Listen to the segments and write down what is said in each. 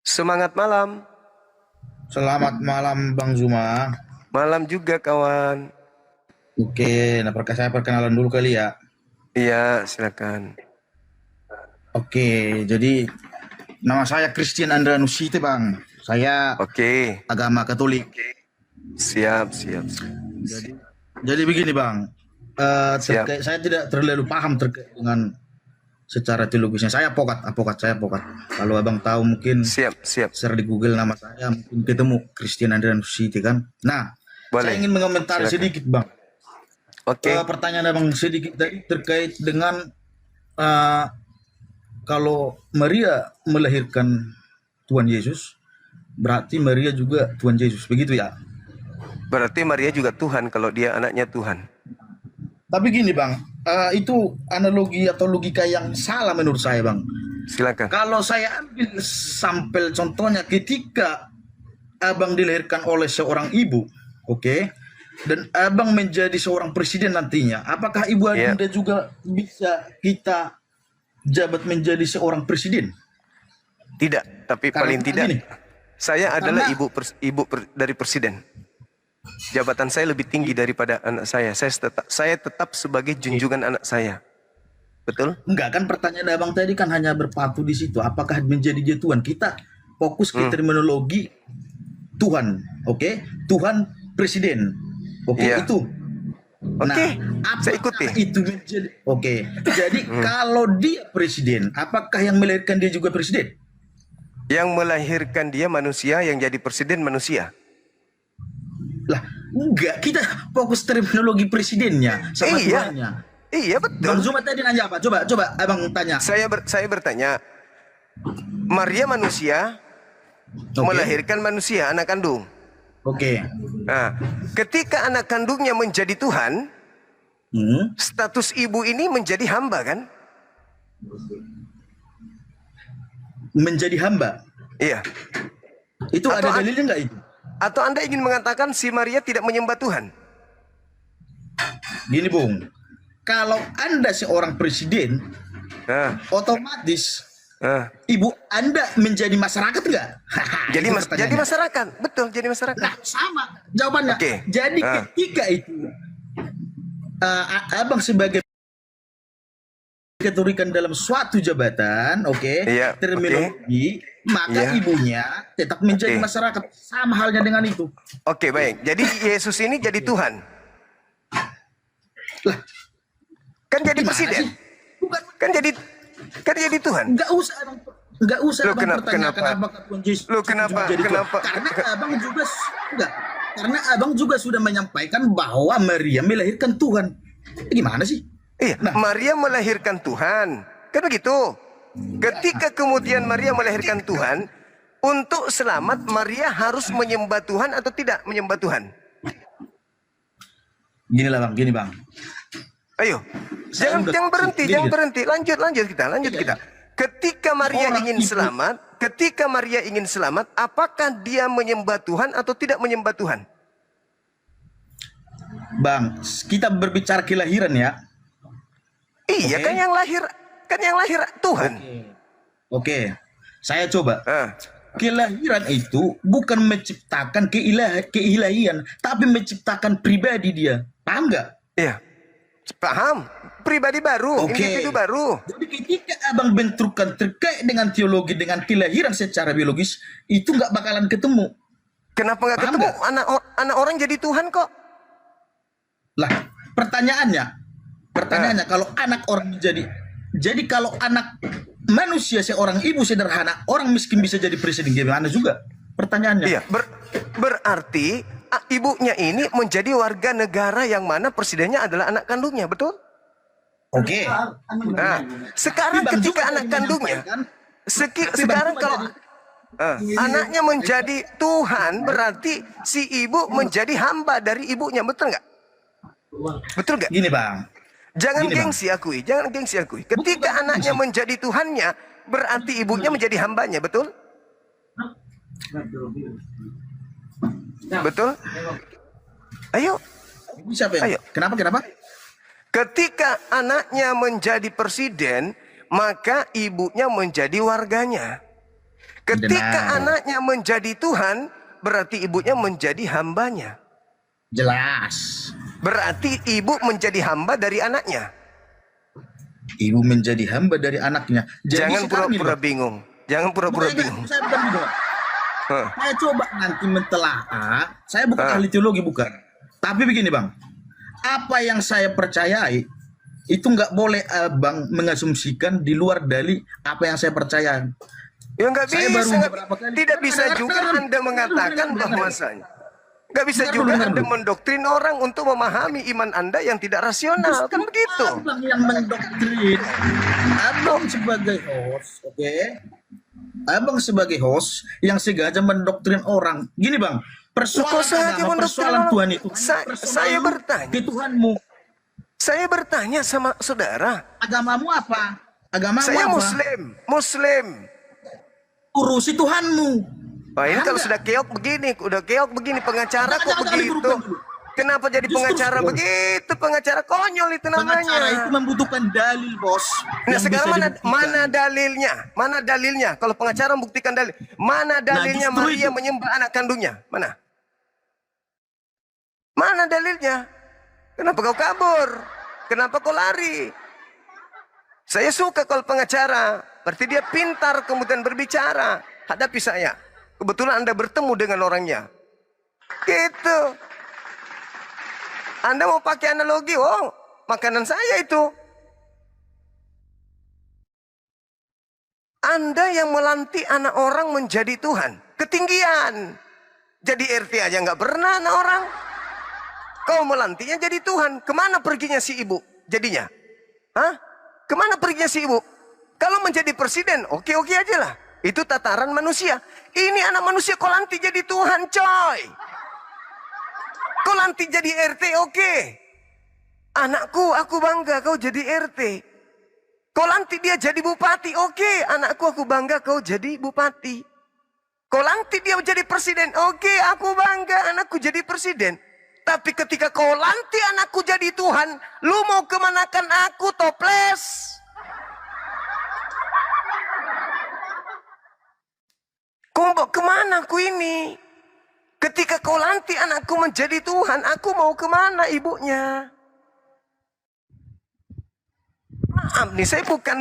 Semangat malam. Selamat malam Bang Zuma. Malam juga kawan. Oke, nah saya perkenalan dulu kali ya. Iya, silakan. Oke, jadi nama saya Christian Andranusite Bang. Saya Oke. agama Katolik. Siap, siap. Jadi begini Bang, Siap. saya tidak terlalu paham terkait dengan secara teologisnya. Saya advokat. Kalau Abang tahu mungkin Siap. search di Google nama saya mungkin ketemu Christian Andranusite kan. Nah, Boleh. saya ingin mengomentari Silakan. sedikit Bang. Oke. Pertanyaan Abang sedikit tadi terkait dengan uh, kalau Maria melahirkan Tuhan Yesus, berarti Maria juga Tuhan Yesus, begitu ya? Berarti Maria juga Tuhan kalau dia anaknya Tuhan. Tapi gini Bang, itu analogi atau logika yang salah menurut saya Bang. Silakan. Kalau saya ambil sampel contohnya ketika Abang dilahirkan oleh seorang ibu, oke, dan Abang menjadi seorang presiden nantinya, apakah Ibu Adinda juga bisa kita jabat menjadi seorang presiden? Tidak, tapi Karena paling tidak gini, saya adalah karena ibu dari presiden. Jabatan saya lebih tinggi daripada anak saya. Saya tetap sebagai junjungan anak saya. Betul? enggak kan pertanyaan Abang tadi kan hanya berpaku di situ. Apakah menjadi dia Tuhan? Kita fokus ke terminologi Tuhan, oke? Tuhan presiden, oke? Iya. Itu. Nah, Oke, saya apakah ikuti. itu menjadi oke? Jadi kalau dia presiden, apakah yang melahirkan dia juga presiden? Yang melahirkan dia manusia, yang jadi presiden manusia. Lah, enggak, kita fokus terminologi presidennya sama Iya. Tuhannya. Iya Bang betul. Zuma tadi nanya apa? Coba Abang tanya. Saya bertanya, Maria manusia Oke. melahirkan manusia, anak kandung. Oke. Nah, ketika anak kandungnya menjadi Tuhan, status ibu ini menjadi hamba kan? Menjadi hamba. Iya. Itu Atau ada dalilnya enggak itu? Atau Anda ingin mengatakan si Maria tidak menyembah Tuhan? Gini Bung, kalau Anda seorang presiden, Nah, otomatis nah. ibu Anda menjadi masyarakat enggak? Jadi Itu jadi pertanyaannya. masyarakat, betul jadi masyarakat. Nah, sama jawabannya. Oke. Jadi ketika itu Abang sebagai keterikatan dalam suatu jabatan, oke, Iya, terminologi, maka Iya. ibunya tetap menjadi Oke. masyarakat. Sama halnya dengan itu. Oke, baik. Jadi Yesus ini jadi Tuhan. Lah, Kan jadi gimana presiden. sih? Bukan, Kan jadi Tuhan. nggak usah Loh, Abang pertanyakan kenapa? apakah Tuhan Yesus Loh, kenapa? menjadi Tuhan. Kenapa? Karena Abang juga enggak. Karena Abang juga sudah menyampaikan bahwa Maria melahirkan Tuhan. Gimana sih? Iya, Nah. Maria melahirkan Tuhan. Kan begitu. Ketika kemudian Maria melahirkan Tuhan, untuk selamat Maria harus menyembah Tuhan atau tidak menyembah Tuhan? Gini Bang. Ayo. Saya udah- Jangan berhenti. Lanjut kita. Ketika Maria Orang ingin itu- selamat, apakah dia menyembah Tuhan atau tidak menyembah Tuhan? Bang, kita berbicara kelahiran ya. Iya, Oke. kan yang lahir Tuhan. Oke. Saya coba. Ah. Kelahiran itu bukan menciptakan keilahian, tapi menciptakan pribadi dia. Paham nggak? Iya. Paham? Pribadi baru, Oke. individu baru. Jadi ketika Abang benturkan terkait dengan teologi, dengan kelahiran secara biologis, itu nggak bakalan ketemu. Kenapa nggak Paham ketemu? nggak? Anak orang jadi Tuhan kok. Lah, pertanyaannya, kalau anak orang jadi kalau anak manusia seorang ibu sederhana, orang miskin bisa jadi presiden gimana juga? Pertanyaannya. Iya, berarti ibunya ini menjadi warga negara yang mana presidennya adalah anak kandungnya, betul? Oke. Nah, sekarang Tapi Bang ketika Zuma anak tadi kandungnya, menyampaikan- sekarang Zuma kalau anaknya menjadi Tuhan, berarti si ibu menjadi hamba dari ibunya, betul nggak? Betul nggak? Gini Bang, Jangan Gini, Bang. gengsi akui. Ketika Bukan anaknya gengsi. menjadi Tuhannya, berarti ibunya menjadi hambanya, betul? Betul? Ayo. siapa ya? Ayo. Kenapa? Ketika anaknya menjadi presiden, maka ibunya menjadi warganya. Ketika Benar. anaknya menjadi Tuhan, berarti ibunya menjadi hambanya. Jelas. Berarti ibu menjadi hamba dari anaknya. Ibu menjadi hamba dari anaknya. Jadi Jangan sekarang ini, pura-pura Bang. bingung. Jangan pura-pura Makanya bingung. saya bukan gitu, Bang. Hah. Saya coba nanti mentelaah. Saya bukan Ah. ahli teologi, bukan. Tapi begini, Bang. Apa yang saya percayai itu nggak boleh Abang mengasumsikan di luar dari apa yang saya percaya. Ya nggak Saya bisa, baru nggak beberapa kali- tidak bisa Dengar, juga dengar. Anda mengatakan Dengar, dengar. bahwasanya nggak bisa Dengar juga dulu, dengar Anda dulu. mendoktrin orang untuk memahami iman Anda yang tidak rasional, kan begitu? Abang yang mendoktrin. Abang sebagai host, oke? Abang sebagai host yang sengaja mendoktrin orang. Gini, Bang. Persoalan Kok saja agama, mendoktrin persoalan orang? Tuhan itu. Saya bertanya. Ke Tuhanmu. Saya bertanya sama saudara. Agamamu apa? Agamamu Saya apa? Muslim. Urusi Tuhanmu. Wah, ini Paham kalau nggak? sudah keok begini, pengacara kok Jangan begitu. dibuka dulu. Kenapa jadi Justru pengacara sekarang. begitu? Pengacara konyol itu Pengacara itu namanya. membutuhkan dalil, Bos. Nah, yang sekarang bisa mana dibuktikan. dalilnya? Mana dalilnya? Kalau pengacara membuktikan dalil, mana dalilnya justru Maria itu. menyembah anak kandungnya? Mana? Mana dalilnya? Kenapa kau kabur? Kenapa kau lari? Saya suka kalau pengacara, berarti dia pintar kemudian berbicara. Hadapi saya. Kebetulan Anda bertemu dengan orangnya. Gitu. Anda mau pakai analogi, oh, makanan saya itu. Anda yang melantik anak orang menjadi Tuhan. Ketinggian. Jadi RT aja nggak pernah anak orang. Kau melantiknya jadi Tuhan. Kemana perginya si ibu jadinya? Hah? Kemana perginya si ibu? Kalau menjadi presiden, oke-oke aja lah. Itu tataran manusia. Ini anak manusia kau lantik jadi Tuhan, coy. Kau lantik jadi RT, oke. Anakku, aku bangga kau jadi RT. Kau lantik dia jadi bupati, oke. Anakku, aku bangga kau jadi bupati. Kau lantik dia jadi presiden, oke. Aku bangga anakku jadi presiden. Tapi ketika kau lantik anakku jadi Tuhan, lu mau kemanakan aku, toples? Kau mau kemana aku ini? Ketika kau lantik anakku menjadi Tuhan, aku mau kemana ibunya? Maaf nih, saya bukan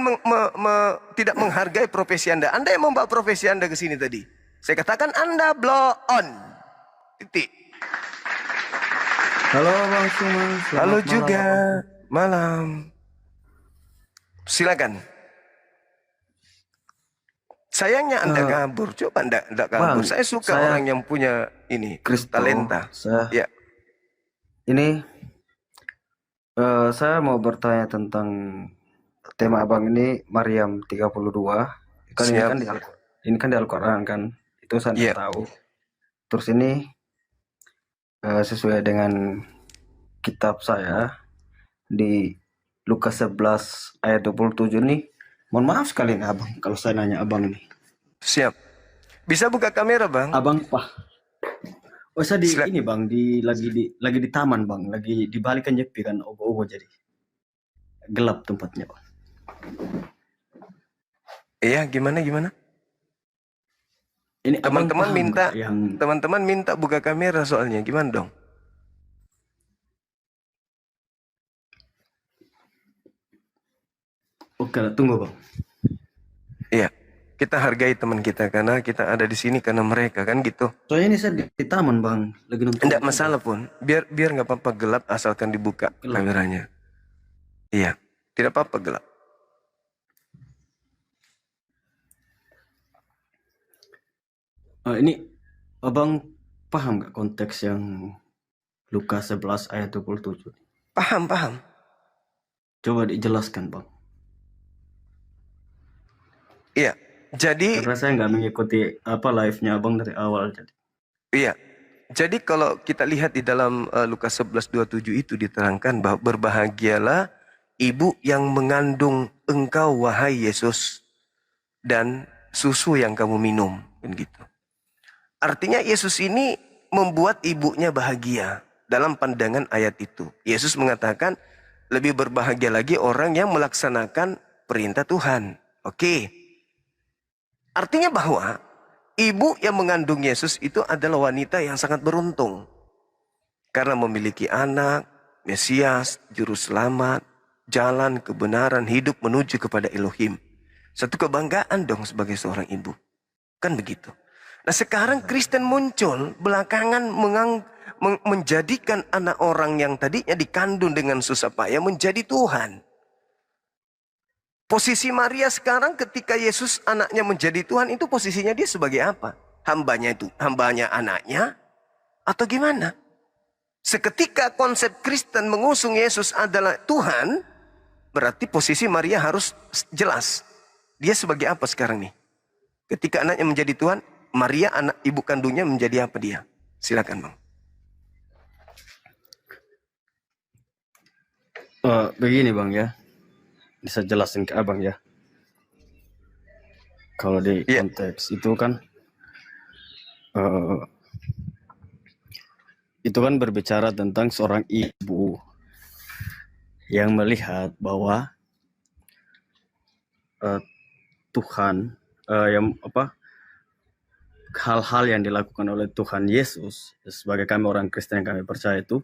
tidak menghargai profesi Anda. Anda yang membawa profesi Anda ke sini tadi. Saya katakan Anda blow on. Titik. Halo Bang Suman, selamat Halo malam. juga, malam. Silakan. Sayangnya Anda kabur. Coba Anda kabur. Bang, Saya suka saya orang yang punya ini Kristo, talenta. saya Ya, ini saya mau bertanya tentang tema Abang ini Maryam 32. Kan ini siap. kan ini kan di Al-Qur'an kan. Itu saya Iya. tahu. Terus ini sesuai dengan kitab saya di Lukas 11 ayat 27 nih. Mohon maaf sekali nih Abang kalau saya nanya Abang ini. Siap. Bisa buka kamera, Bang? Abang Pak. Oh, saya Silakan. ini Bang, lagi di taman Bang, lagi di balik kan nyepi kan obo-obo jadi gelap tempatnya Bang. Iya, gimana? Ini Abang Teman-teman paham minta, nggak yang teman-teman minta buka kamera soalnya. Gimana dong? oke lah, tunggu Bang. Iya. Kita hargai teman kita karena kita ada di sini karena mereka kan gitu. Soalnya ini saya di taman Bang, lagi nonton. Tidak masalah pun. Biar nggak apa-apa gelap asalkan dibuka Gelap. kameranya. Iya. Tidak apa-apa gelap. Ini Abang paham nggak konteks yang Lukas 11 ayat 27? Paham. Coba dijelaskan Bang. Iya. Jadi Karena saya nggak mengikuti live-nya Abang dari awal jadi. iya. Jadi kalau kita lihat di dalam Lukas 11:27 itu diterangkan bahwa berbahagialah ibu yang mengandung engkau wahai Yesus dan susu yang kamu minum, kan gitu. Artinya Yesus ini membuat ibunya bahagia dalam pandangan ayat itu. Yesus mengatakan lebih berbahagia lagi orang yang melaksanakan perintah Tuhan. Oke. Artinya bahwa ibu yang mengandung Yesus itu adalah wanita yang sangat beruntung. Karena memiliki anak, Mesias, Juru Selamat, jalan kebenaran hidup menuju kepada Elohim. Satu kebanggaan dong sebagai seorang ibu. Kan begitu. Nah sekarang Kristen muncul belakangan menjadikan anak orang yang tadinya dikandung dengan susah payah menjadi Tuhan. Posisi Maria sekarang ketika Yesus anaknya menjadi Tuhan itu posisinya dia sebagai apa? Hambanya anaknya atau gimana? Seketika konsep Kristen mengusung Yesus adalah Tuhan, berarti posisi Maria harus jelas. Dia sebagai apa sekarang nih? Ketika anaknya menjadi Tuhan, Maria anak ibu kandungnya menjadi apa dia? Silakan Bang. Begini Bang ya, bisa jelasin ke Abang ya. Kalau di konteks itu kan berbicara tentang seorang ibu yang melihat bahwa Tuhan hal-hal yang dilakukan oleh Tuhan Yesus sebagai kami orang Kristen yang kami percaya itu,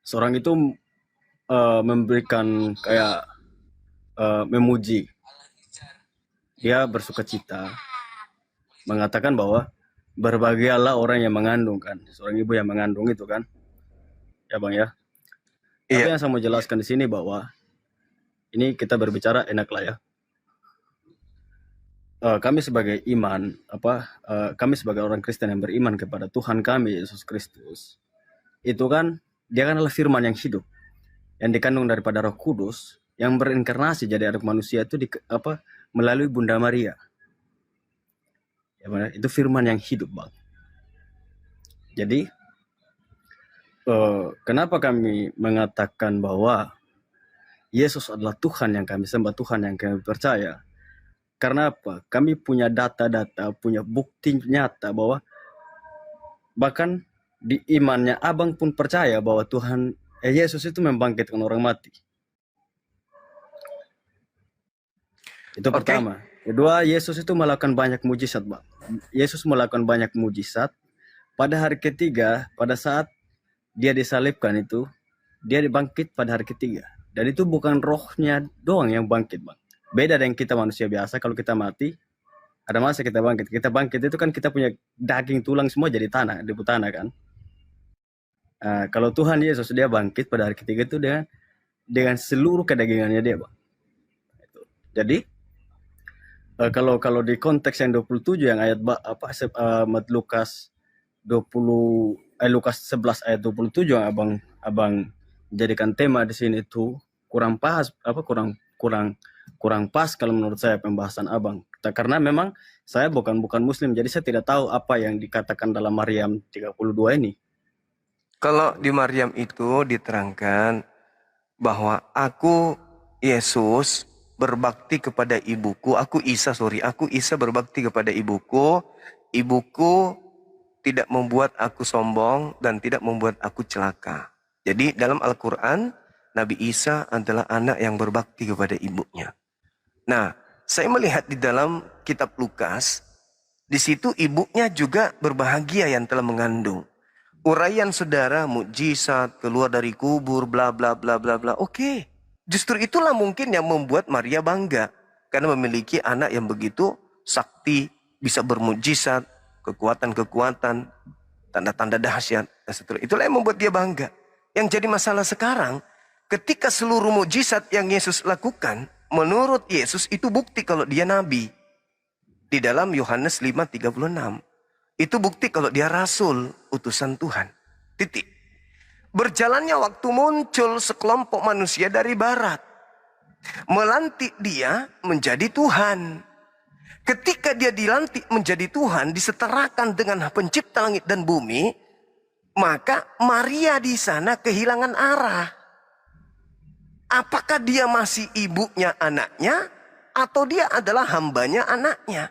seorang itu memberikan kayak memuji, dia bersukacita, mengatakan bahwa berbahagialah orang yang mengandung kan, seorang ibu yang mengandung itu kan, ya Bang ya. Tapi yang saya mau jelaskan di sini bahwa ini kita berbicara enak lah ya. Kami sebagai kami sebagai orang Kristen yang beriman kepada Tuhan kami Yesus Kristus, itu kan dia kan adalah firman yang hidup, yang dikandung daripada Roh Kudus, yang berinkarnasi jadi anak manusia itu melalui Bunda Maria. Ya benar, itu firman yang hidup Bang. Jadi kenapa kami mengatakan bahwa Yesus adalah Tuhan yang kami sembah, Tuhan yang kami percaya? Karena apa? Kami punya data-data, punya bukti nyata bahwa bahkan di imannya Abang pun percaya bahwa Tuhan Yesus itu membangkitkan orang mati. Itu pertama. Kedua, Yesus itu melakukan banyak mujizat, Bang. Yesus melakukan banyak mujizat. Pada hari ketiga, pada saat dia disalibkan itu, dia dibangkit pada hari ketiga. Dan itu bukan rohnya doang yang bangkit, Bang. Beda dengan kita manusia biasa, kalau kita mati, ada masa kita bangkit. Kita bangkit itu kan kita punya daging, tulang semua jadi tanah, debu tanah kan. Kalau Tuhan Yesus dia bangkit pada hari ketiga itu dengan seluruh kedagingannya dia, Bang. Jadi kalau di konteks yang 27 yang ayat Lukas 11 ayat 27 yang abang jadikan tema di sini itu kurang pas kalau menurut saya pembahasan Abang. Karena memang saya bukan muslim, jadi saya tidak tahu apa yang dikatakan dalam Maryam 32 ini. Kalau di Maryam itu diterangkan bahwa aku Yesus berbakti kepada ibuku, aku Isa berbakti kepada ibuku tidak membuat aku sombong dan tidak membuat aku celaka. Jadi dalam Al-Quran, Nabi Isa adalah anak yang berbakti kepada ibunya. Nah, saya melihat di dalam kitab Lukas, di situ ibunya juga berbahagia yang telah mengandung. Uraian saudara, mukjizat, keluar dari kubur, bla bla bla bla bla. Oke. Justru itulah mungkin yang membuat Maria bangga. Karena memiliki anak yang begitu sakti, bisa bermukjizat, kekuatan-kekuatan, tanda-tanda dahsyat, dan seterusnya. Itulah yang membuat dia bangga. Yang jadi masalah sekarang, ketika seluruh mukjizat yang Yesus lakukan, menurut Yesus itu bukti kalau dia nabi. Di dalam Yohanes 5:36. Itu bukti kalau dia rasul, utusan Tuhan. Titik. Berjalannya waktu muncul sekelompok manusia dari barat. Melantik dia menjadi Tuhan. Ketika dia dilantik menjadi Tuhan, disetarakan dengan pencipta langit dan bumi, maka Maria di sana kehilangan arah. Apakah dia masih ibunya anaknya, atau dia adalah hambanya anaknya?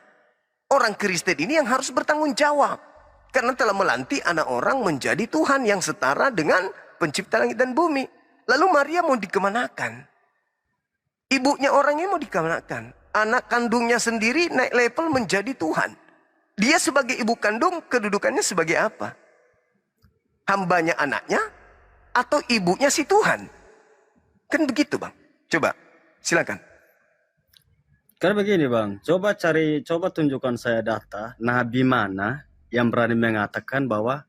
Orang Kristen ini yang harus bertanggung jawab. Karena telah melantik anak orang menjadi Tuhan yang setara dengan pencipta langit dan bumi. Lalu Maria mau dikemanakan? Ibunya orangnya mau dikemanakan? anak kandungnya sendiri naik level menjadi Tuhan. Dia sebagai ibu kandung kedudukannya sebagai apa? Hambanya anaknya atau ibunya si Tuhan? Kan begitu Bang. Coba silakan. Karena begini Bang, coba tunjukkan saya data nabi mana yang berani mengatakan bahwa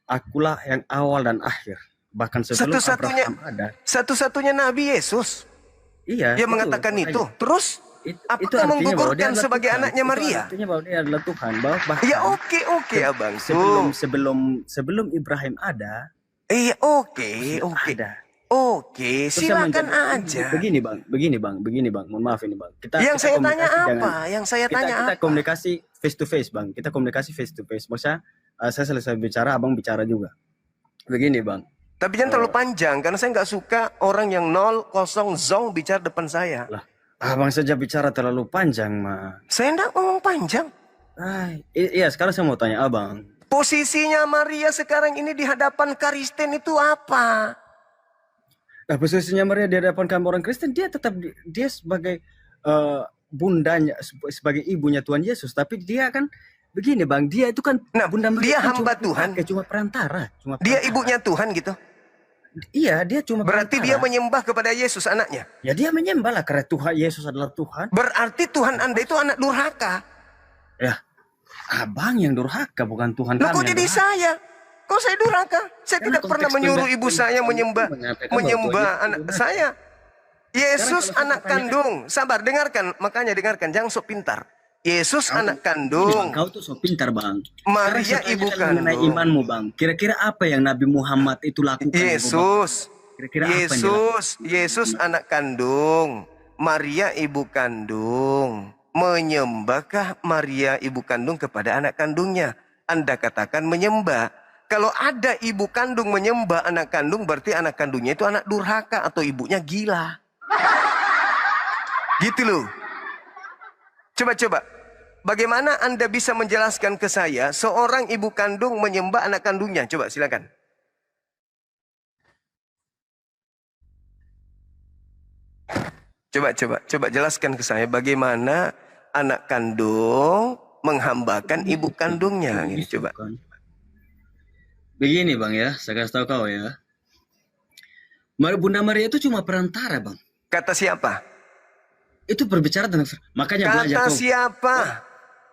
akulah yang awal dan akhir. Bahkan sebelum Abraham ada. Satu-satunya Nabi Yesus. Iya. Dia mengatakan itu. Terus apakah menggugurkan sebagai Tuhan. anaknya Maria? Itu artinya bahwa dia adalah Tuhan. Bahkan Ya oke Abang. sebelum Ibrahim ada. Iya oke. Ada. Oke, Terus saya silakan menjadi- aja. begini bang. Mohon maaf ini bang. Yang saya tanya komunikasi apa? Yang saya tanya kita apa? komunikasi face to face bang. Kita komunikasi face to face. Maksudnya saya selesai bicara, abang bicara juga. Begini bang. Tapi jangan terlalu panjang karena saya nggak suka orang yang 0, 0, zong bicara depan saya. Lah, abang saja bicara terlalu panjang mah. Saya nggak ngomong panjang. Iya sekarang saya mau tanya abang. Posisinya Maria sekarang ini di hadapan Kristen itu apa? Nah, posisinya Maria di hadapan kami orang Kristen, dia tetap dia sebagai bundanya, sebagai ibunya Tuhan Yesus. Tapi dia kan begini bang, dia itu kan Nah, bunda dia Maria kan hamba cuma Tuhan. cuma perantara. Dia ibunya Tuhan gitu. Iya, dia cuma Berarti dia perantara. menyembah kepada Yesus anaknya. Ya dia menyembah lah karena Tuhan Yesus adalah Tuhan. Berarti Tuhan Anda itu anak durhaka. Ya, abang yang durhaka bukan Tuhan Loh, kami. kok yang jadi durhaka. saya? Kok saya durhaka? Saya Karena tidak pernah konteks menyuruh ibu pendekatan saya Tuhan menyembah mengatakan bahwa menyembah Tuhan anak Yesus saya. Yesus Sekarang kalau anak saya tanyakan- kandung. Sabar, dengarkan. Makanya dengarkan, jangan sok pintar. Yesus anak Bang, kandung. kau tuh so pintar bang. Maria Sekarang saya ibu tanyakan mengenai kandung. imanmu bang. Kira-kira apa yang Nabi Muhammad itu lakukan? Yesus. Kira-kira apa yang dia lakukan? Yesus anak kandung. Maria ibu kandung. Menyembahkah Maria ibu kandung kepada anak kandungnya? Anda katakan menyembah. Kalau ada ibu kandung menyembah anak kandung, berarti anak kandungnya itu anak durhaka atau ibunya gila. Gitu loh. Coba. Bagaimana Anda bisa menjelaskan ke saya seorang ibu kandung menyembah anak kandungnya? Coba silakan. Coba jelaskan ke saya bagaimana anak kandung menghambakan ibu kandungnya. Ini coba. Begini bang ya, saya kasih tahu kau ya. Bunda Maria itu cuma perantara bang. Kata siapa? Itu berbicara tentang makanya belajar Kata kau. siapa?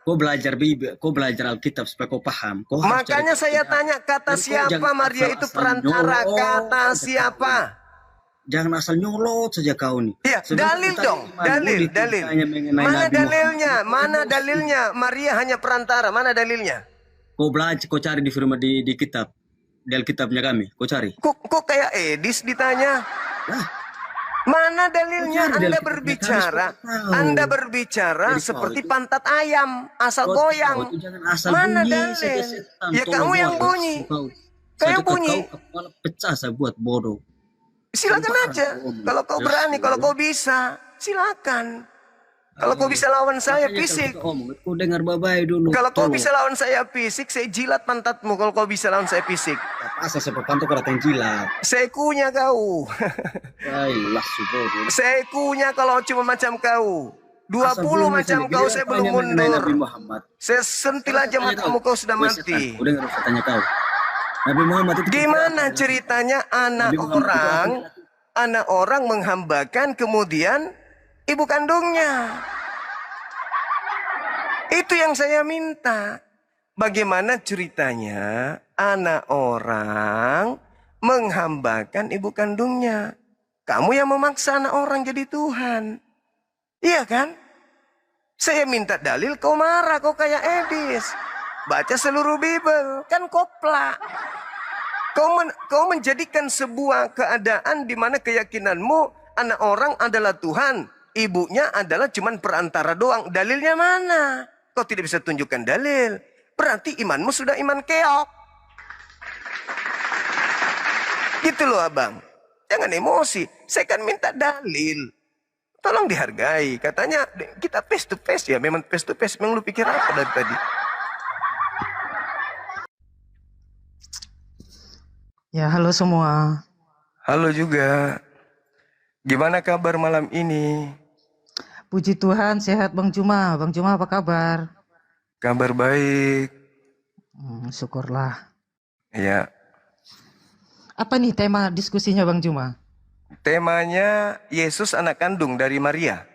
Kau belajar Bible, kau belajar Alkitab supaya kau paham. Kau harus Makanya cari saya Alkitab. tanya kata Dan kau siapa jangan Maria itu asal-asal perantara? nyolot Kata saja siapa? Jangan asal nyolot saja kau nih. Ya, Sebelum dalil kau dong. tanya imanmu, Dalil. ditanya mengenai Mana Nabi dalilnya? Muhammad. Mana dalilnya? Maria hanya perantara. Mana dalilnya? Kau belajar, kau cari di firman di kitab, di Alkitabnya kami. Kau cari. Kok kayak Edis ditanya? Nah, Mana dalilnya? Kau cari Anda dalil. berbicara, Kami tahu. Anda berbicara Jadi kau seperti itu- pantat ayam, asal kau goyang. itu jangan asal Mana bunyi dalil? saja setan. Ya Kau kamu buat yang bodoh. bunyi. Kau Saya satu bunyi. Kau kepala pecah saya buat bodoh. Silakan Sembarang aja. kau ngomong. Kalau kau Ya berani, kalau sudah. kau bisa, silakan. Kalau kau bisa lawan saya Makanya fisik. kalau kau ngomong, kau dengar babai dulu. Kalau kau Tolong. bisa lawan saya fisik, saya jilat pantatmu. Kalau kau bisa lawan saya fisik, Asal sepak pantu kau datang jilat. saya kunyah kau. Baiklah bodoh. Saya kunyah kalau cuma macam kau. 20 Asal bunyi macam saja. kau Bila saya kau belum hanya mengenai Nabi mundur. Muhammad. Saya sentil aja Tanya matamu kau sudah Wes, mati. setan. Kau dengar saya tanya kau. Nabi Muhammad itu Gimana ceritanya anak Nabi Muhammad itu anak orang menghambakan kemudian ibu kandungnya? Itu yang saya minta. Bagaimana ceritanya anak orang menghambakan ibu kandungnya? Kamu yang memaksa anak orang jadi Tuhan. Iya kan? Saya minta dalil, kau marah, kau kayak Edis. Baca seluruh Bible, kan kopla. Kau menjadikan sebuah keadaan di mana keyakinanmu anak orang adalah Tuhan. Ibunya adalah cuman perantara doang. Dalilnya mana? Kau tidak bisa tunjukkan dalil. Berarti imanmu sudah iman keok. Gitu loh abang. Jangan emosi. Saya kan minta dalil. Tolong dihargai. Katanya kita face to face ya. Memang face to face. Memang lu pikir apa dari tadi? Ya, halo semua. Halo juga. Gimana kabar malam ini? Puji Tuhan, sehat Bang Juma. Bang Juma apa kabar? Kabar baik. Syukurlah. Ya, Apa nih tema diskusinya Bang Juma? temanya Yesus anak kandung dari Maria.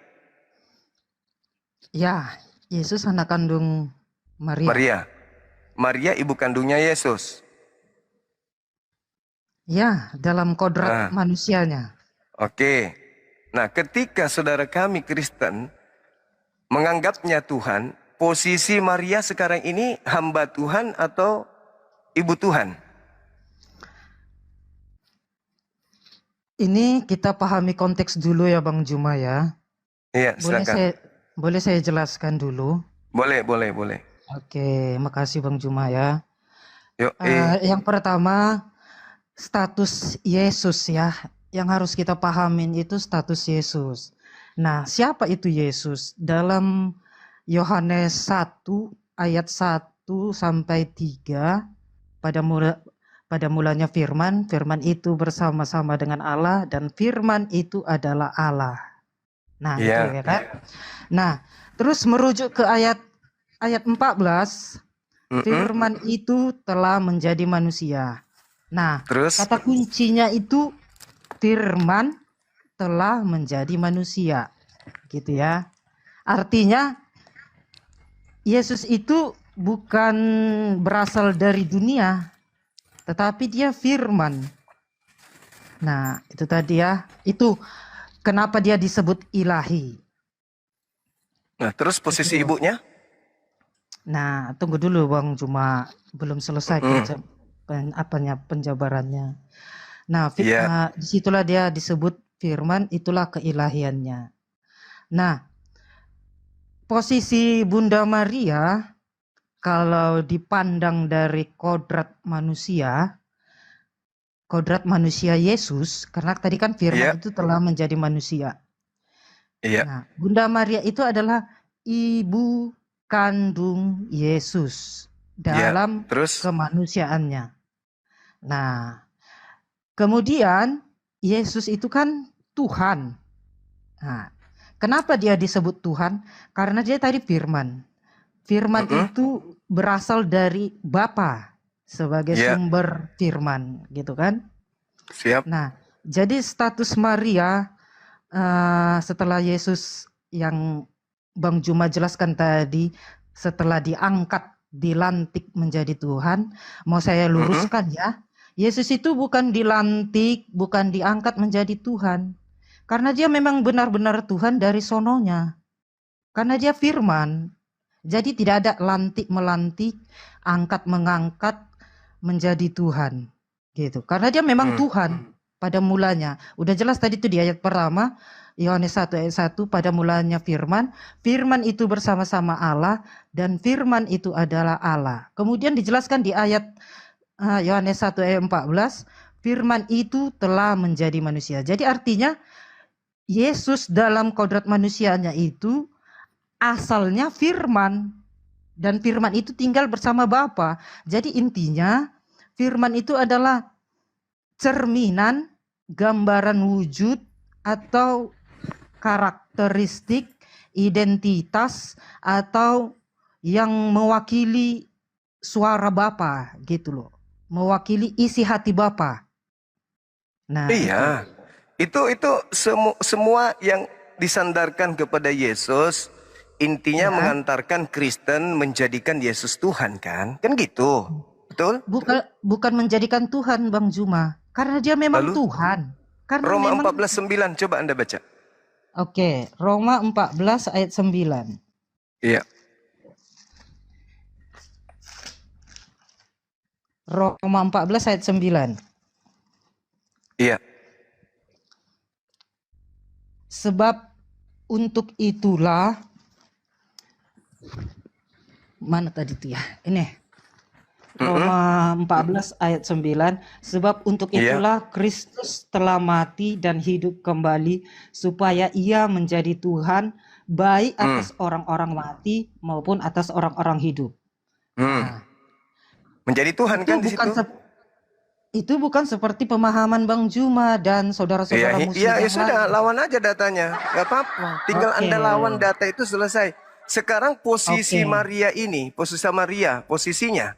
Ya, Yesus anak kandung Maria. Maria. Maria ibu kandungnya Yesus. Ya, dalam kodrat manusianya. Oke. Nah, ketika saudara kami Kristen menganggapnya Tuhan, posisi Maria sekarang ini hamba Tuhan atau ibu Tuhan? Ini kita pahami konteks dulu ya Bang Juma ya. Iya, silakan. Boleh saya jelaskan dulu? Boleh. Oke, makasih Bang Juma ya. Yuk, Yang pertama, status Yesus ya. Yang harus kita pahamin itu status Yesus. Nah, siapa itu Yesus? Dalam Yohanes 1 ayat 1 sampai 3, pada mulanya firman itu bersama-sama dengan Allah dan firman itu adalah Allah. Nah, itu ya kan? Nah, terus merujuk ke ayat 14, firman itu telah menjadi manusia. Nah, terus kata kuncinya itu firman telah menjadi manusia. Gitu ya. Artinya Yesus itu bukan berasal dari dunia, tetapi dia firman. Nah, itu tadi ya. Itu kenapa dia disebut ilahi. Nah, terus posisi ibunya? Nah, tunggu dulu Bang, cuma belum selesai penjabarannya. Nah, disitulah dia disebut firman, itulah keilahiannya. Nah, posisi Bunda Maria kalau dipandang dari kodrat manusia Yesus, karena tadi kan firman itu telah menjadi manusia. Nah, Bunda Maria itu adalah ibu kandung Yesus dalam kemanusiaannya. Nah, kemudian Yesus itu kan Tuhan. Nah, kenapa dia disebut Tuhan? Karena dia tadi firman. Firman itu berasal dari Bapa sebagai sumber firman, gitu kan? Siap. Nah, jadi status Maria setelah Yesus yang Bang Juma jelaskan tadi, setelah diangkat, dilantik menjadi Tuhan, mau saya luruskan ya. Yesus itu bukan dilantik, bukan diangkat menjadi Tuhan. Karena dia memang benar-benar Tuhan dari sononya. Karena dia firman. Jadi tidak ada lantik-melantik, angkat-mengangkat menjadi Tuhan. Gitu. Karena dia memang Tuhan pada mulanya. Udah jelas tadi itu di ayat pertama, Yohanes 1 ayat 1, pada mulanya firman. Firman itu bersama-sama Allah dan firman itu adalah Allah. Kemudian dijelaskan di ayat Yohanes 1 ayat 14, firman itu telah menjadi manusia. Jadi artinya Yesus dalam kodrat manusianya itu asalnya firman, dan firman itu tinggal bersama Bapa. Jadi intinya firman itu adalah cerminan, gambaran wujud atau karakteristik, identitas atau yang mewakili suara Bapa gitu loh. Mewakili isi hati Bapa. Nah, iya. Itu semua yang disandarkan kepada Yesus, intinya mengantarkan Kristen menjadikan Yesus Tuhan kan? Kan gitu. Betul? Bukan menjadikan Tuhan Bang Juma, karena dia memang Tuhan. Karena Roma memang 14:9 coba Anda baca. Oke, Roma 14 ayat 9. Iya. Roma 14 ayat 9. Iya. Sebab untuk itulah, mana tadi itu ya? Ini Roma 14 ayat 9. Sebab untuk itulah Kristus telah mati dan hidup kembali supaya ia menjadi Tuhan baik atas orang-orang mati maupun atas orang-orang hidup. Nah, menjadi Tuhan kan di situ? itu bukan seperti pemahaman Bang Juma dan saudara-saudara muslim Ya yang sudah, lain. lawan aja datanya. Gak apa-apa. Tinggal Oke. Anda lawan data itu selesai. Sekarang posisi Oke. Maria ini, posisinya,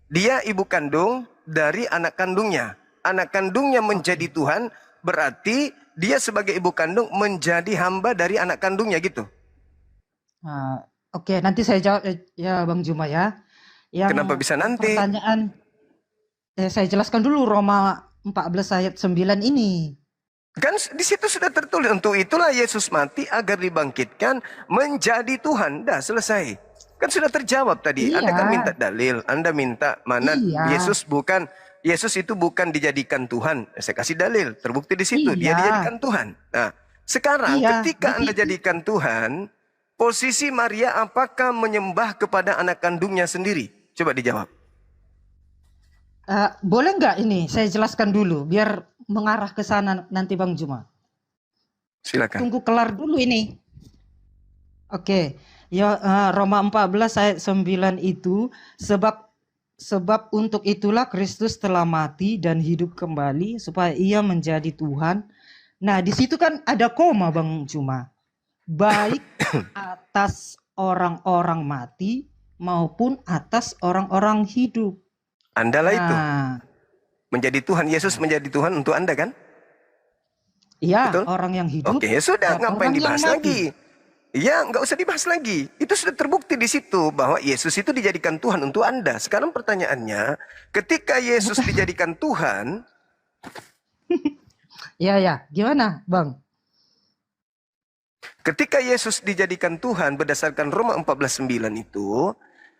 dia ibu kandung dari anak kandungnya. Anak kandungnya menjadi Tuhan, berarti dia sebagai ibu kandung menjadi hamba dari anak kandungnya gitu. Nah, oke, nanti saya jawab ya Bang Juma ya. Kenapa Yang bisa nanti? pertanyaan saya jelaskan dulu Roma 14 ayat 9 ini. Kan di situ sudah tertulis, untuk itulah Yesus mati agar dibangkitkan menjadi Tuhan. Dah selesai. Kan sudah terjawab tadi. Anda kan Iya. minta dalil, Anda minta mana Iya. Yesus itu bukan dijadikan Tuhan. Saya kasih dalil, terbukti di situ dia Iya. dijadikan Tuhan. Nah, sekarang Iya, ketika di Anda situ. jadikan Tuhan, posisi Maria apakah menyembah kepada anak kandungnya sendiri? Coba dijawab. Boleh nggak ini saya jelaskan dulu biar mengarah ke sana nanti Bang Juma. Silakan. Tunggu kelar dulu ini. Oke. Ya Roma 14 ayat 9 itu sebab untuk itulah Kristus telah mati dan hidup kembali supaya ia menjadi Tuhan. Nah, di situ kan ada koma Bang Juma. Baik atas orang-orang mati maupun atas orang-orang hidup. Andalah itu. Nah, Menjadi Tuhan, Yesus menjadi Tuhan untuk Anda kan? iya, Betul? orang yang hidup. Oke, ya sudah, dan ngapain orang yang dibahas mati. lagi? Ya, nggak usah dibahas lagi. Itu sudah terbukti di situ bahwa Yesus itu dijadikan Tuhan untuk Anda. Sekarang pertanyaannya, ketika Yesus dijadikan Tuhan, Ya, gimana, Bang? ketika Yesus dijadikan Tuhan berdasarkan Roma 14:9 itu,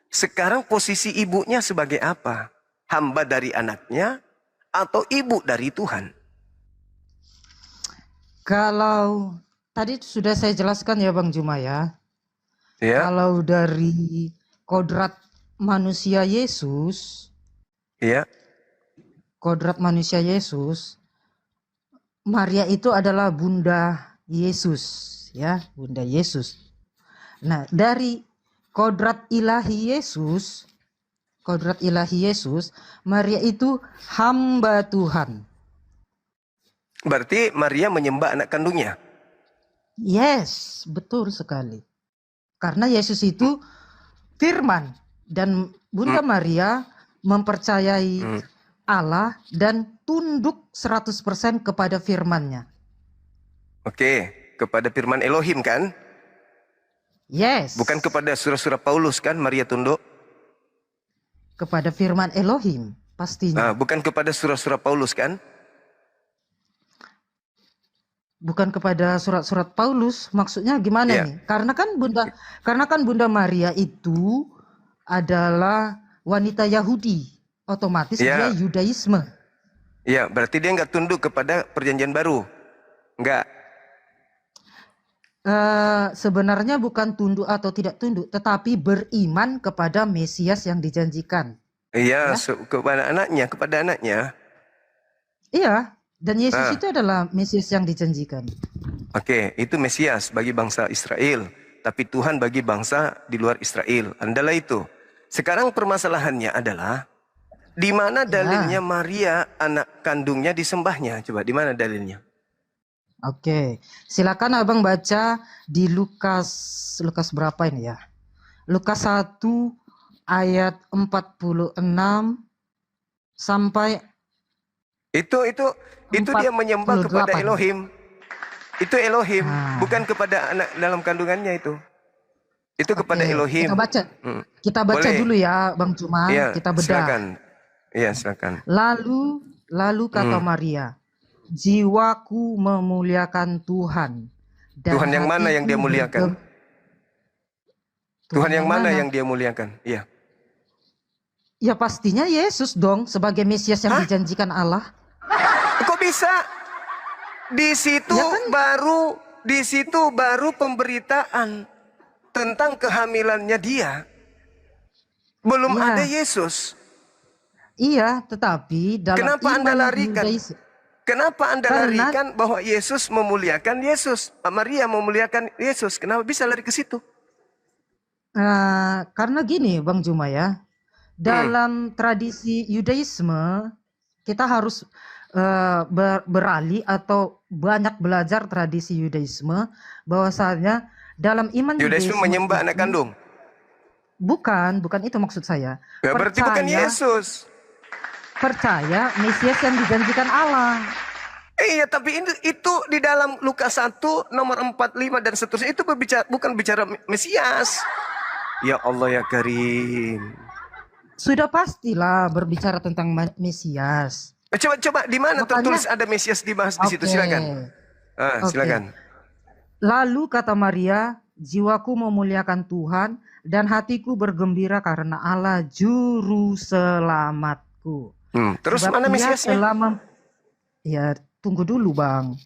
sekarang posisi ibunya sebagai apa? Hamba dari anaknya atau ibu dari Tuhan? Kalau tadi sudah saya jelaskan ya Bang Juma ya. Ya, Kalau dari kodrat manusia Yesus, ya. Maria itu adalah Bunda Yesus, ya, Bunda Yesus. Nah, dari kodrat ilahi Yesus, Maria itu hamba Tuhan. Berarti Maria menyembah anak kandungnya. Yes, betul sekali. Karena Yesus itu firman dan Bunda Maria mempercayai Allah dan tunduk 100% kepada firman-Nya. Oke, kepada firman Elohim kan? Yes. Bukan kepada surah-surah Paulus kan Maria tunduk? Kepada firman Elohim pastinya. Bukan kepada surah-surah Paulus kan? Bukan kepada surat-surat Paulus, maksudnya gimana Iya. nih? Karena kan Bunda Maria itu adalah wanita Yahudi, otomatis Iya. dia Yudaisme. Ya, berarti dia nggak tunduk kepada perjanjian baru. Nggak. Sebenarnya bukan tunduk atau tidak tunduk, tetapi beriman kepada Mesias yang dijanjikan. Iya, kepada anaknya. Iya, dan Yesus itu adalah Mesias yang dijanjikan. Oke, itu Mesias bagi bangsa Israel. Tapi Tuhan bagi bangsa di luar Israel. Andalah itu. Sekarang permasalahannya adalah, di mana dalilnya Maria anak kandungnya disembahnya? Coba, di mana dalilnya? Oke, silakan Abang baca di Lukas berapa ini ya? Lukas 1 ayat 46 sampai Itu dia menyembah kepada 48. Elohim. Itu Elohim, Ah. bukan kepada anak dalam kandungannya itu. Itu kepada Oke, Elohim. Kita baca Boleh. dulu ya Bang Cuma, Iya, kita bedah. silakan. Iya, silakan. Lalu kata Maria, jiwaku memuliakan Tuhan. Dan Tuhan yang mana yang dia hatiku muliakan? Tuhan yang mana yang dia muliakan? Iya. Ya pastinya Yesus dong sebagai Mesias yang dijanjikan Allah. Kok bisa? Di situ Ya kan? baru pemberitaan tentang kehamilannya dia. Belum Ya. ada Yesus. Iya, tetapi dalam Kenapa Anda iman larikan? Yudaisme, Kenapa Anda Karena- larikan bahwa Yesus memuliakan Yesus? Maria memuliakan Yesus. Kenapa bisa lari ke situ? karena gini Bang Juma ya, dalam tradisi Yudaisme kita harus beralih atau banyak belajar tradisi Yudaisme, bahwasanya dalam iman Yudaisme menyembah anak itu, kandung. bukan itu maksud saya. Ya, berarti bukan Yesus. Percaya Mesias yang dijanjikan Allah. Iya, tapi itu di dalam Lukas 1 nomor 45 dan seterusnya itu bukan bicara Mesias. Ya Allah ya Karim. Sudah pastilah berbicara tentang Mesias. Coba di mana Makanya- tertulis ada Mesias dibahas di situ, Oke. silakan. Oke. Silakan. Lalu kata Maria, jiwaku memuliakan Tuhan dan hatiku bergembira karena Allah juru selamatku. Terus Sebab mana ia Mesiasnya? Ya, tunggu dulu Bang.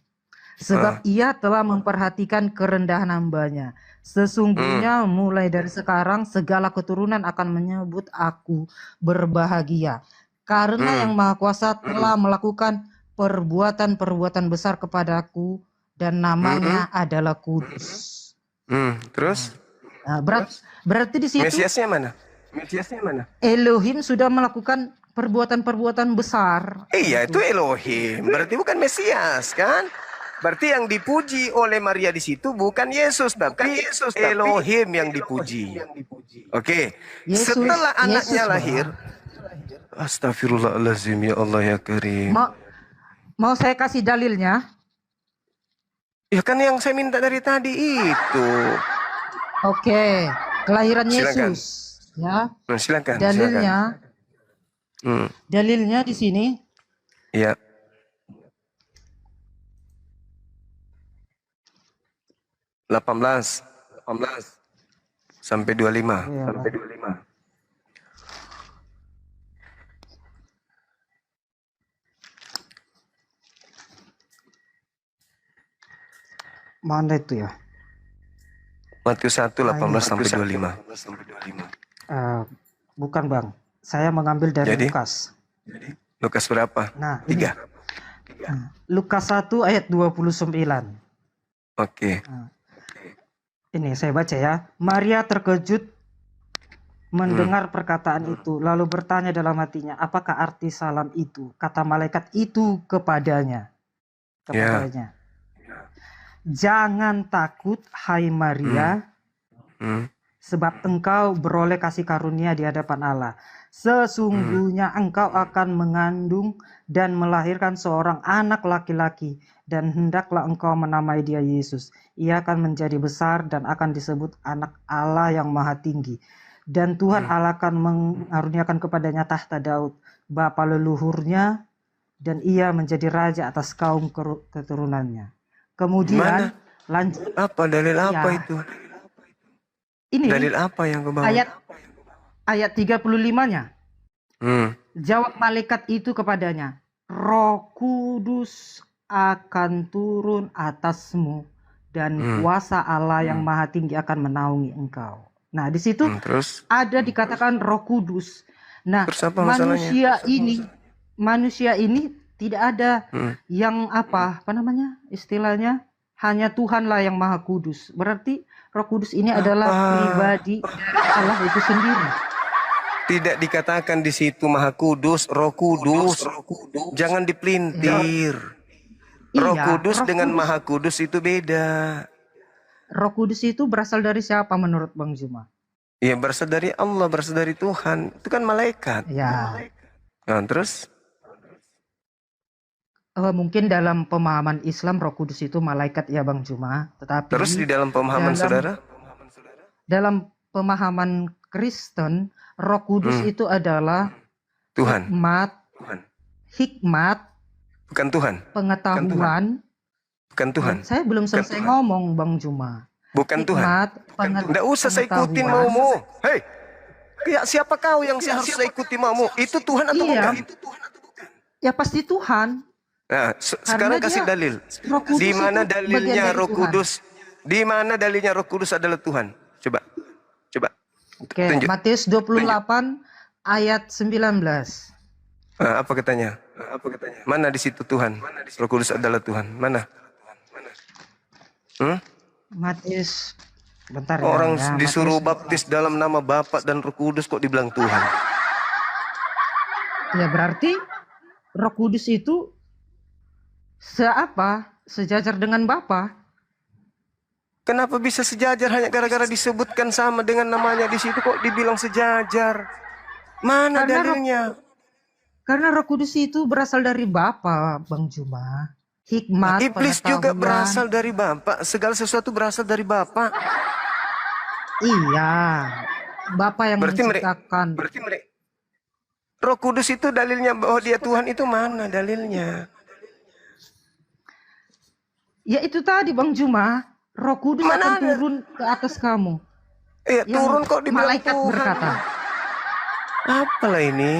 Sebab ia telah memperhatikan kerendahan hambanya. Sesungguhnya mulai dari sekarang segala keturunan akan menyebut aku berbahagia. Karena yang Maha Kuasa telah melakukan perbuatan-perbuatan besar kepadaku dan namanya adalah kudus. Terus Nah, berarti di situ Mesiasnya mana? Mesiasnya mana? Elohim sudah melakukan perbuatan-perbuatan besar. Iya, itu Elohim. Berarti bukan Mesias, kan? Berarti yang dipuji oleh Maria di situ bukan Yesus, tapi Elohim yang dipuji. Oke. Yesus- Setelah anaknya Yesus, lahir, Astagfirullahaladzim, ya Allah ya Karim. Mau saya kasih dalilnya? Ya kan yang saya minta dari tadi itu. Oke, kelahiran Silakan. Yesus, ya. Nah, silakan. Dalilnya, silakan. dalilnya di sini Ya. 18 sampai 25. Ya, Sampai 25. mana itu ya? Matius 1 18 sampai 25. Bukan Bang, saya mengambil dari Jadi? Lukas. Lukas berapa? Nah, ini 3. Lukas 1 ayat 29. Oke. Ini saya baca ya. Maria terkejut mendengar perkataan itu, lalu bertanya dalam hatinya, apakah arti salam itu? Kata malaikat itu kepadanya. Jangan takut, hai Maria, sebab engkau beroleh kasih karunia di hadapan Allah. Sesungguhnya engkau akan mengandung dan melahirkan seorang anak laki-laki, dan hendaklah engkau menamai dia Yesus. Ia akan menjadi besar dan akan disebut anak Allah yang maha tinggi. Dan Tuhan Allah akan mengaruniakan kepadanya tahta Daud, bapa leluhurnya, dan ia menjadi raja atas kaum keturunannya. Kemudian lanjut Apa dalil apa Ya. itu? ini Dalil apa yang kau bawa? ayat 35-nya. Jawab malaikat itu kepadanya, Roh Kudus akan turun atasmu dan kuasa Allah yang maha tinggi akan menaungi engkau. Nah, di situ Terus ada dikatakan Roh Kudus. Nah, Terus apa masalahnya? manusia ini tidak ada yang apa namanya istilahnya, hanya Tuhanlah yang maha kudus. Berarti Roh Kudus ini adalah pribadi dari Allah itu sendiri. tidak dikatakan di situ Maha Kudus, Roh Kudus. Jangan dipelintir. Roh Iya, Kudus Roh dengan Kudus. Maha Kudus itu beda. Roh Kudus itu berasal dari siapa menurut Bang Juma? Ya berasal dari Allah, berasal dari Tuhan. Itu kan malaikat. Ya, Nah, terus? mungkin dalam pemahaman Islam Roh Kudus itu malaikat ya Bang Juma. Tetapi Terus di dalam pemahaman saudara? dalam pemahaman Kristen, Roh Kudus itu adalah Tuhan. hikmat, Bukan Tuhan. pengetahuan. Bukan Tuhan. Saya belum selesai ngomong Bang Juma. Bukan Tuhan. Hikmat, Tidak usah saya ikutin pengetahuan. maumu. Hei, siapa kau yang harus saya ikuti maumu? Itu Tuhan atau Iya. bukan? Ya pasti Tuhan. Nah, sekarang dia kasih dalil. Roh Kudus Di mana itu dalilnya bagian dari Roh Tuhan. Kudus? Di mana dalilnya Roh Kudus adalah Tuhan? Coba. Oke, Tunjuk. Matius 28 ayat 19. Apa katanya? Mana di situ Tuhan? Roh Kudus adalah Tuhan. Mana? Matius bentar ya, Orang ya, disuruh Matius. baptis dalam nama Bapa dan Roh Kudus kok dibilang Tuhan? Ya berarti Roh Kudus itu sejajar dengan Bapa. Kenapa bisa sejajar hanya gara-gara disebutkan sama dengan namanya di situ kok dibilang sejajar? Mana Karena roh, dalilnya? karena Roh Kudus itu berasal dari Bapa, Bang Juma. Hikmat, Iblis juga pengetahuan. berasal dari Bapa. Segala sesuatu berasal dari Bapa. Iya, Bapa yang Berarti menciptakan. Roh Kudus itu dalilnya bahwa dia Tuhan itu mana dalilnya? Ya itu tadi Bang Juma, Roh Kudus Mana akan ada? turun ke atas kamu. Iya, Yang turun kok dibilang malaikat Tuhan. berkata. Apalah ini?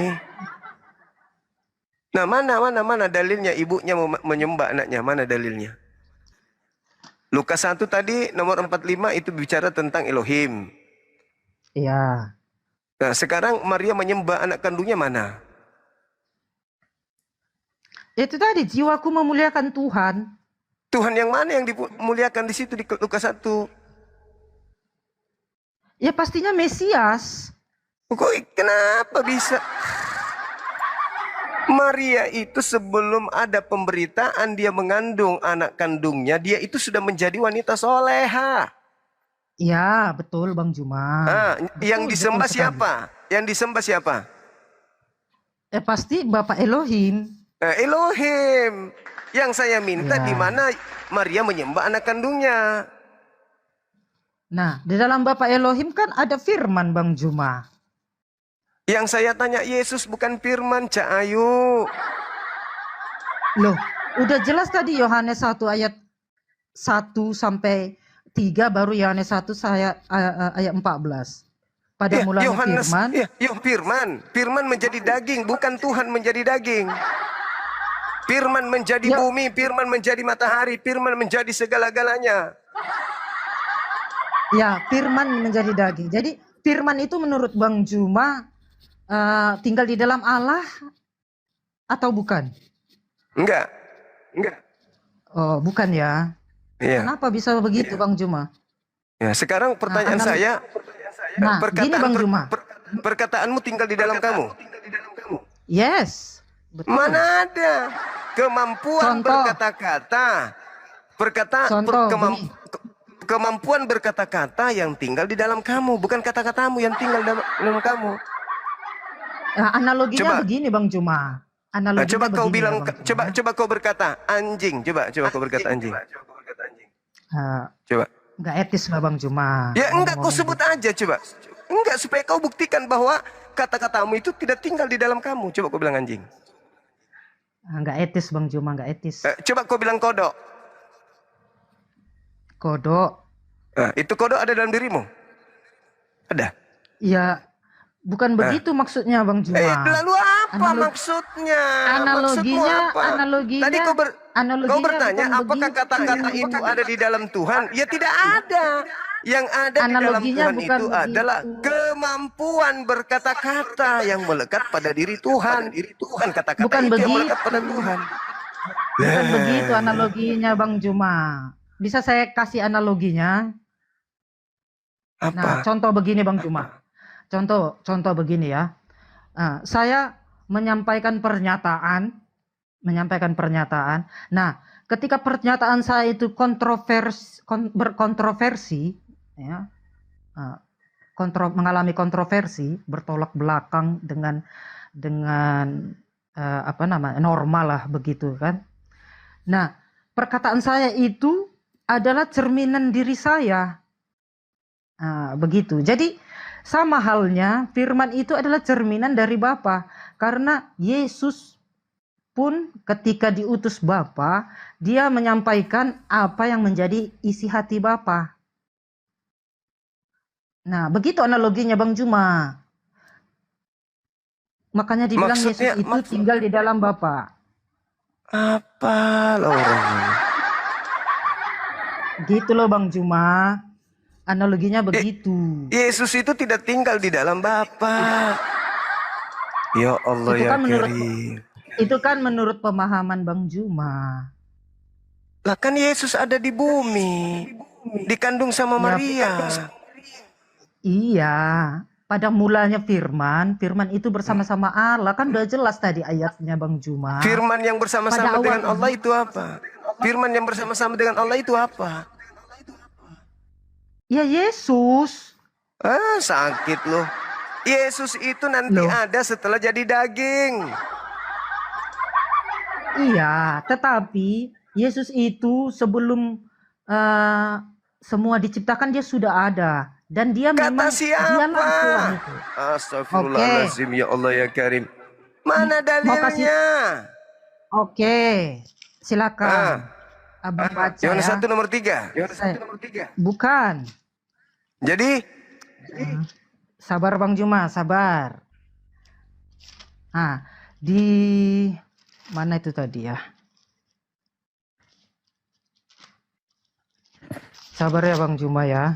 Nah, mana dalilnya ibunya menyembah anaknya? Mana dalilnya? Lukas 1 tadi nomor 45 itu bicara tentang Elohim. Iya. Nah, sekarang Maria menyembah anak kandungnya mana? Itu tadi jiwaku memuliakan Tuhan. Tuhan yang mana yang dimuliakan di situ di Lukas 1? Ya pastinya Mesias. Kok kenapa bisa? Maria itu sebelum ada pemberitaan dia mengandung anak kandungnya, dia itu sudah menjadi wanita soleha. Ya betul Bang Juma. Yang Betul, disembah betul sekali. siapa? Yang disembah siapa? Pasti Bapak Elohim. Elohim. Yang saya minta Ya. di mana Maria menyembah anak kandungnya. Nah, di dalam Bapak Elohim kan ada firman Bang Juma. Yang saya tanya Yesus bukan firman, Cak Ayu. Loh, udah jelas tadi Yohanes 1 ayat 1 sampai 3 baru Yohanes 1 ayat 14. Pada mulanya firman. Firman menjadi daging, bukan Tuhan menjadi daging. Firman menjadi Ya. bumi, firman menjadi matahari, firman menjadi segala-galanya. Ya, firman menjadi daging. Jadi firman itu menurut Bang Juma tinggal di dalam Allah atau bukan? Enggak. Oh, bukan ya. Iya. Kenapa bisa begitu Bang Juma? Ya, sekarang pertanyaan Nah, saya, Nah, gini Bang Juma. perkataanmu tinggal di dalam kamu. Yes. Betul. Mana ada kemampuan Contoh. berkata-kata, Contoh, kemampuan berkata-kata yang tinggal di dalam kamu, bukan kata-katamu yang tinggal dalam kamu. Nah, analoginya Coba. begini Bang Juma. Nah, Analoginya coba kau begini, bilang, ya, Bang Juma. coba kau berkata anjing, coba kau berkata anjing. Coba. Nggak etis lah Bang Juma. Ya enggak, kau Ngomong-ngomong sebut aja coba. Enggak, supaya kau buktikan bahwa kata-katamu itu tidak tinggal di dalam kamu. Coba kau bilang anjing. nggak etis Bang Juma, nggak etis. Coba kau bilang kodok. Kodok. Nah, itu kodok ada dalam dirimu? Ada? Ya, bukan begitu maksudnya Bang Juma. Lalu apa Analog- maksudnya? Analoginya, Maksudmu apa? analoginya. Tadi kau analoginya bertanya bukan apakah begitu. kata-kata itu ada di dalam Tuhan? Ya tidak ada. Yang ada di dalam Analoginya Tuhan bukan itu begitu. adalah kemampuan berkata-kata yang melekat pada diri Tuhan. Bukan kata-kata Bukan itu yang begitu. melekat pada Tuhan. Bukan begitu analoginya Bang Juma. Bisa saya kasih analoginya? Nah, Apa? contoh begini Bang Juma. Contoh begini ya. Saya menyampaikan pernyataan. Nah, ketika pernyataan saya itu berkontroversi, ya, mengalami kontroversi, bertolak belakang dengan normal lah begitu kan. Nah, perkataan saya itu adalah cerminan diri saya. Begitu. Jadi sama halnya firman itu adalah cerminan dari Bapa, karena Yesus pun ketika diutus Bapa, dia menyampaikan apa yang menjadi isi hati Bapa. Nah, begitu analoginya Bang Juma. Makanya dibilang Maksudnya- Yesus itu tinggal di dalam Bapa. Apa loh orang ini? Gitu loh Bang Juma. Analoginya begitu. Yesus itu tidak tinggal di dalam Bapa. Ya Allah Itu ya kan menurut- Karim. Itu kan menurut pemahaman Bang Juma. Lah kan Yesus ada di bumi. Dikandung sama Ya. Maria. Iya. pada mulanya firman, firman itu bersama-sama Allah. Kan udah jelas tadi ayatnya Bang Juma. Firman yang bersama-sama Pada dengan awal- Allah itu apa? Firman yang bersama-sama dengan Allah itu apa? Ya Yesus. Ah, sakit loh. Yesus itu nanti Loh. ada setelah jadi daging. Iya, tetapi Yesus itu sebelum semua diciptakan dia sudah ada. Dan dia Kata memang siapa? dialah Tuhan itu. Astagfirullahaladzim, ya Allah ya Karim. Mana Mau kasih- dalilnya? Oke, silakan. Abang baca Yohanes ya. 1 nomor 3. Bukan. Jadi, Sabar Bang Juma, sabar. Nah, di mana itu tadi ya? Sabar ya Bang Juma ya.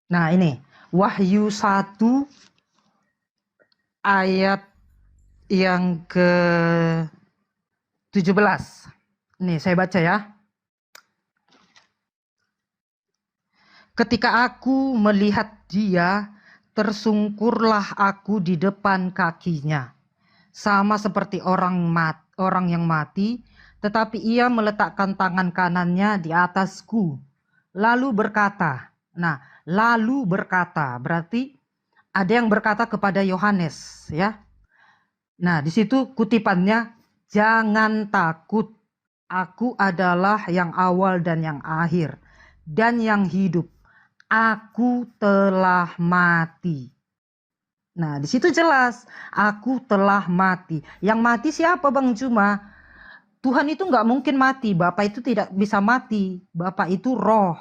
Nah ini, Wahyu 1 ayat yang ke-17. Nih saya baca ya. Ketika aku melihat dia, tersungkurlah aku di depan kakinya. Sama seperti orang yang mati, tetapi ia meletakkan tangan kanannya di atasku. Lalu berkata, berarti ada yang berkata kepada Yohanes, ya. Nah, di situ kutipannya, jangan takut, aku adalah yang awal dan yang akhir, dan yang hidup. Aku telah mati. Nah, di situ jelas, aku telah mati. Yang mati siapa Bang Juma? Tuhan itu nggak mungkin mati. Bapa itu tidak bisa mati. Bapa itu roh.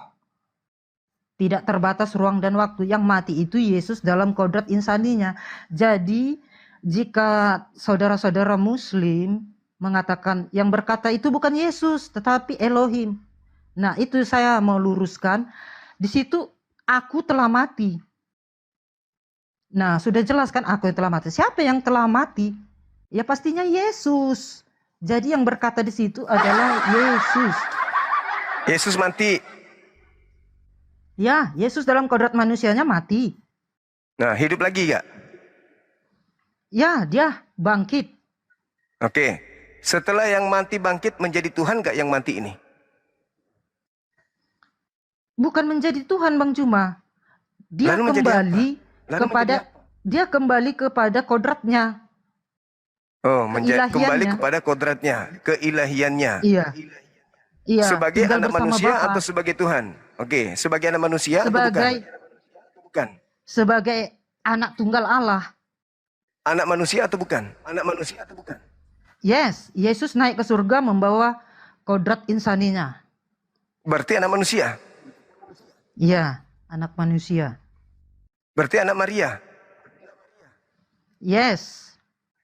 Tidak terbatas ruang dan waktu. Yang mati itu Yesus dalam kodrat insaninya. Jadi, jika saudara-saudara Muslim mengatakan yang berkata itu bukan Yesus, tetapi Elohim. Nah, itu saya mau luruskan. Di situ aku telah mati. Nah, sudah jelas kan aku yang telah mati. Siapa yang telah mati? Ya pastinya Yesus. Jadi yang berkata di situ adalah Yesus. Yesus mati. Ya, Yesus dalam kodrat manusianya mati. Nah, hidup lagi gak? Ya, dia bangkit. Oke. Setelah yang mati bangkit menjadi Tuhan gak yang mati ini? Bukan menjadi Tuhan Bang Juma. Dia Lalu menjadi kembali Lalu kepada dia kembali kepada kodratnya. Oh, kembali Keilahiannya. kepada kodratnya, keilahiannya. Iya. Iya. Sebagai tinggal anak bersama manusia Bapa. atau sebagai Tuhan? Oke, sebagai anak manusia atau sebagai bukan? Bukan. sebagai anak tunggal Allah. Anak manusia atau bukan? Anak manusia atau bukan? Yes, Yesus naik ke surga membawa kodrat insaninya. Berarti anak manusia. Iya, anak manusia. Berarti anak Maria. Yes,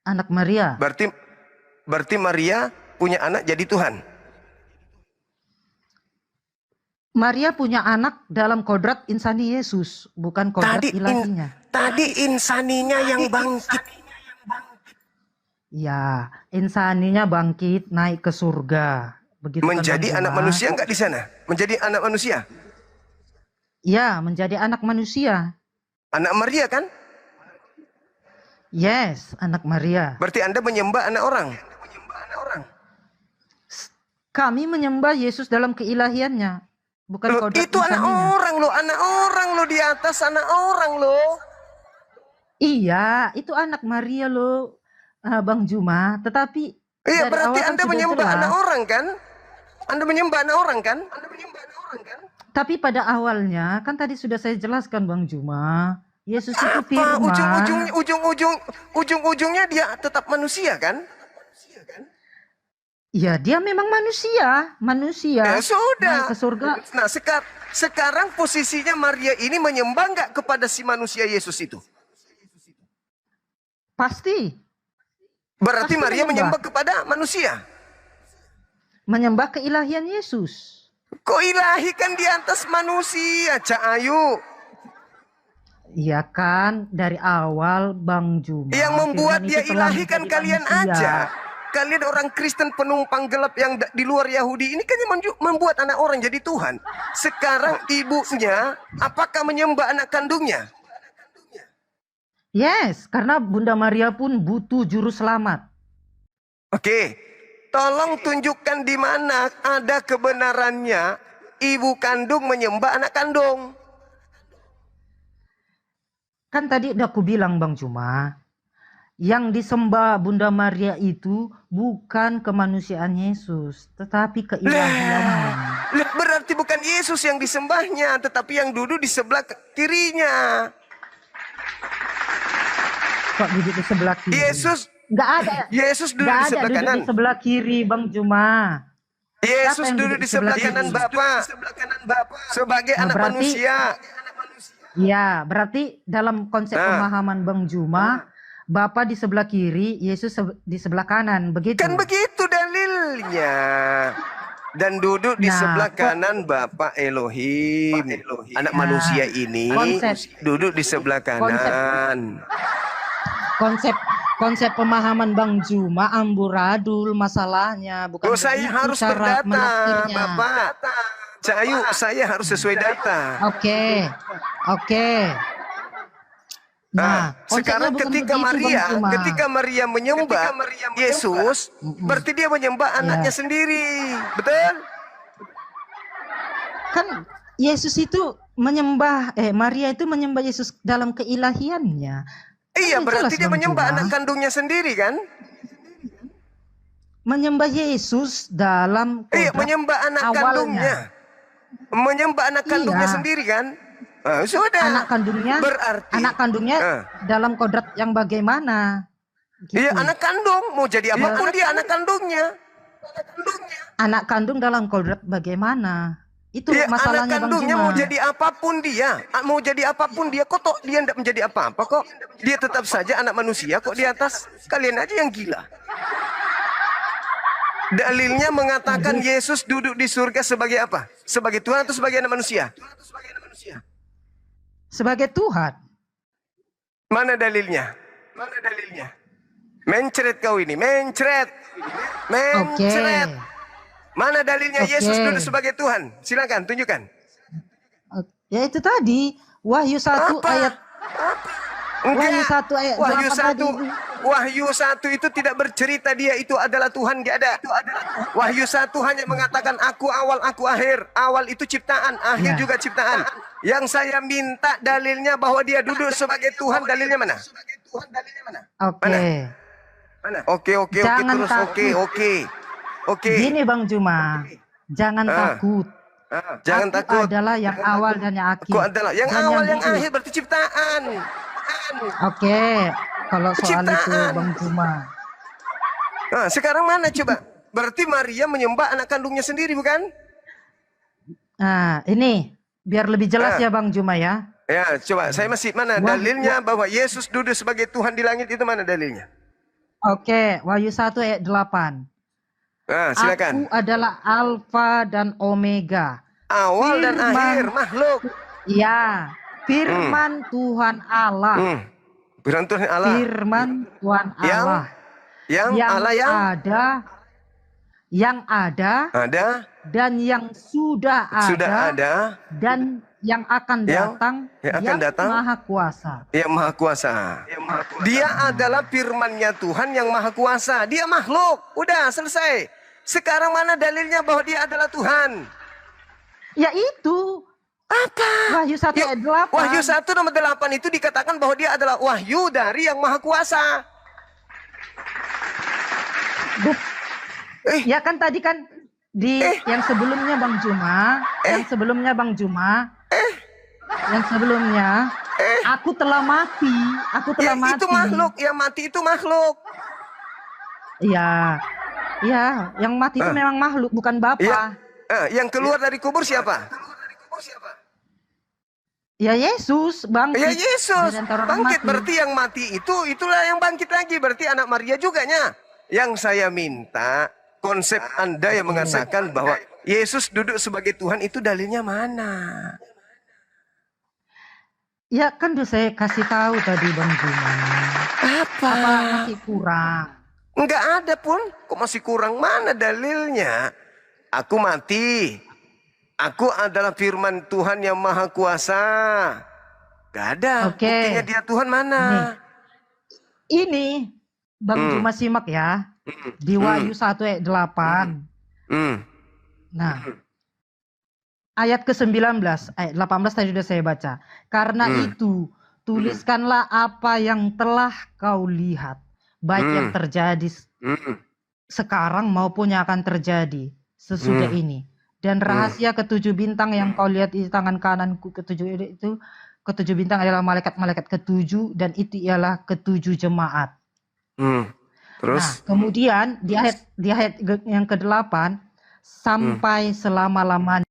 anak Maria. Berarti Maria punya anak jadi Tuhan. Maria punya anak dalam kodrat insani Yesus, bukan kodrat ilahinya. Tadi insaninya yang bangkit. Ya, insaninya bangkit naik ke surga. Begitu kan, Menjadi Bang anak Juma? manusia enggak di sana? Menjadi anak manusia. Ya, menjadi anak manusia. Anak Maria kan? Yes, anak Maria. Berarti Anda menyembah anak orang. Kami menyembah Yesus dalam keilahiannya, bukan Loh, kodrat itu anak insaninya. orang loh di atas anak orang loh. Iya, itu anak Maria loh, Bang Juma. Tetapi Iya, dari berarti awal kan Anda sudah menyembah jelas. anak orang kan? Anda menyembah anak orang kan? Tapi pada awalnya kan tadi sudah saya jelaskan Bang Juma, Yesus itu Apa firman. ujung-ujungnya dia tetap manusia kan? Ya, dia memang manusia. Ya sudah. Naik ke surga. Nah, sekarang posisinya Maria ini menyembah nggak kepada si manusia Yesus itu? Pasti Berarti Pasti Maria menyembah. menyembah kepada manusia. menyembah keilahian Yesus. Kok ilahi kan di atas manusia, Cak Ayu? Iya kan, dari awal Bang Juma. Yang membuat firman dia itu telah ilahi kan menjadi kalian manusia. aja. kalian orang Kristen penumpang gelap yang di luar Yahudi ini kan yang membuat anak orang jadi Tuhan. Sekarang ibunya apakah menyembah anak kandungnya? Yes, karena Bunda Maria pun butuh juru selamat. Oke, tolong tunjukkan di mana ada kebenarannya ibu kandung menyembah anak kandung. Kan tadi udah aku bilang Bang Juma, yang disembah Bunda Maria itu bukan kemanusiaan Yesus, tetapi keilahiannya. Lah, berarti bukan Yesus yang disembahnya, tetapi yang duduk di sebelah kirinya. Kok duduk di sebelah kiri? Nggak ada. Yesus duduk Nggak di ada sebelah duduk kanan. di sebelah kiri Bang Juma. Yesus yang duduk di sebelah kanan Bapa sebagai Nah, anak berarti- manusia. Ya, berarti dalam konsep Nah. pemahaman Bang Juma, Bapa di sebelah kiri, Yesus di sebelah kanan, begitu? Kan begitu dalilnya. Dan duduk di Nah, sebelah kok- kanan Bapa Elohim. Anak Nah, manusia ini konsep- duduk di sebelah kanan. Konsep pemahaman Bang Juma amburadul masalahnya, bukan Oh, saya begitu harus cara berdata, menafsirnya. Bapak. Cahayu, saya harus sesuai data. Oke. Nah, Sekarang konsepnya bukan begitu, Bang Juma. ketika Maria menyembah Yesus, berarti dia menyembah anaknya sendiri. Betul? Kan Yesus itu Maria itu menyembah Yesus dalam keilahiannya. Iya, Kan berarti jelas, dia Bang menyembah Juma. anak kandungnya sendiri kan? Menyembah Yesus dalam Iya, kodrat menyembah anak awalnya. kandungnya. Menyembah anak kandungnya Iya. sendiri kan? Sudah. Anak kandungnya Ah. dalam kodrat yang bagaimana? Gitu. Iya, anak kandung. Mau jadi apapun dia anak kandungnya. Anak kandung dalam kodrat bagaimana? Itu Iya, anak masalahnya Bang kandungnya Juma. mau jadi apapun dia. Mau jadi apapun dia. Kok toh dia tidak menjadi apa-apa kok. Dia tetap saja anak manusia kok di atas. Kalian aja yang gila. Dalilnya mengatakan Yesus duduk di surga sebagai apa? Sebagai Tuhan atau sebagai anak manusia? Sebagai Tuhan. Mana dalilnya? Mencret kau ini, mencret. Mencret. Mana dalilnya Oke. Yesus duduk sebagai Tuhan? Silakan tunjukkan. Ya itu tadi Wahyu 1 Apa? ayat Wahyu 1 ayat Wahyu 8 1. tadi. Wahyu 1 itu tidak bercerita dia itu adalah Tuhan, tidak ada. Wahyu 1 hanya mengatakan aku awal, aku akhir. Awal itu ciptaan, akhir Ya. juga ciptaan. Yang saya minta dalilnya bahwa dia duduk sebagai Tuhan, dalilnya mana? Oke. Mana? Oke, Jangan terus takut. Oke. Gini Bang Juma, jangan takut. Jangan Aku takut. adalah yang awal dan yang akhir. Aku adalah yang Dan awal, yang hidup. akhir berarti ciptaan. Oke, kalau soal itu Ciptaan. Bang Juma. Nah, sekarang mana coba? Berarti Maria menyembah anak kandungnya sendiri, bukan? Nah, ini biar lebih jelas ya Bang Juma ya. Ya, coba saya masih mana dalilnya bahwa Yesus duduk sebagai Tuhan di langit itu mana dalilnya? Oke, Wahyu 1 ayat 8. Nah, Aku silakan. adalah Alfa dan Omega. Awal dan Firman. akhir makhluk. Ya, firman Tuhan Allah. Firman Tuhan Allah. Firman Tuhan Yang Allah. Yang Allah yang ada ada dan yang sudah ada dan yang akan datang yang akan datang. Maha Kuasa. yang Maha Kuasa. Dia adalah firman-Nya Tuhan yang Maha Kuasa. Dia makhluk. Udah selesai. Sekarang mana dalilnya bahwa dia adalah Tuhan? Ya itu. Apa? Wahyu 1 ayat 8. Wahyu 1 nomor 8 itu dikatakan bahwa dia adalah wahyu dari yang Maha Kuasa. Duh, Eh, ya kan tadi kan di yang sebelumnya Bang Juma, yang sebelumnya aku telah mati, ya, itu makhluk, yang mati itu makhluk. Iya. Iya, yang mati itu memang makhluk, bukan Bapa. Ya. Yang keluar dari kubur siapa? Ya Yesus bangkit. Ya Yesus dari antara orang bangkit. mati. Berarti yang mati itulah yang bangkit lagi. Berarti anak Maria juga nya. Yang saya minta konsep Anda yang mengatakan bahwa Yesus duduk sebagai Tuhan itu dalilnya mana? Ya kan udah saya kasih tahu tadi Bang Juma. Apa? Apa masih kurang? Enggak ada pun. Kok masih kurang? Mana dalilnya? Aku mati. Aku adalah firman Tuhan yang maha kuasa. Gak ada. Oke. Buktinya dia Tuhan mana? Ini Bang Juma simak ya. Di Wahyu 1 ayat 8. Hmm. Nah, ayat ke-19, ayat 18 tadi sudah saya baca. Karena itu, tuliskanlah apa yang telah kau lihat, baik yang terjadi sekarang maupun yang akan terjadi sesudah ini. Dan rahasia ketujuh bintang yang kau lihat di tangan kananku ketujuh bintang adalah malaikat-malaikat ketujuh, dan itu ialah ketujuh jemaat. Terus? Nah, kemudian di ayat yang ke-8, sampai selama-lamanya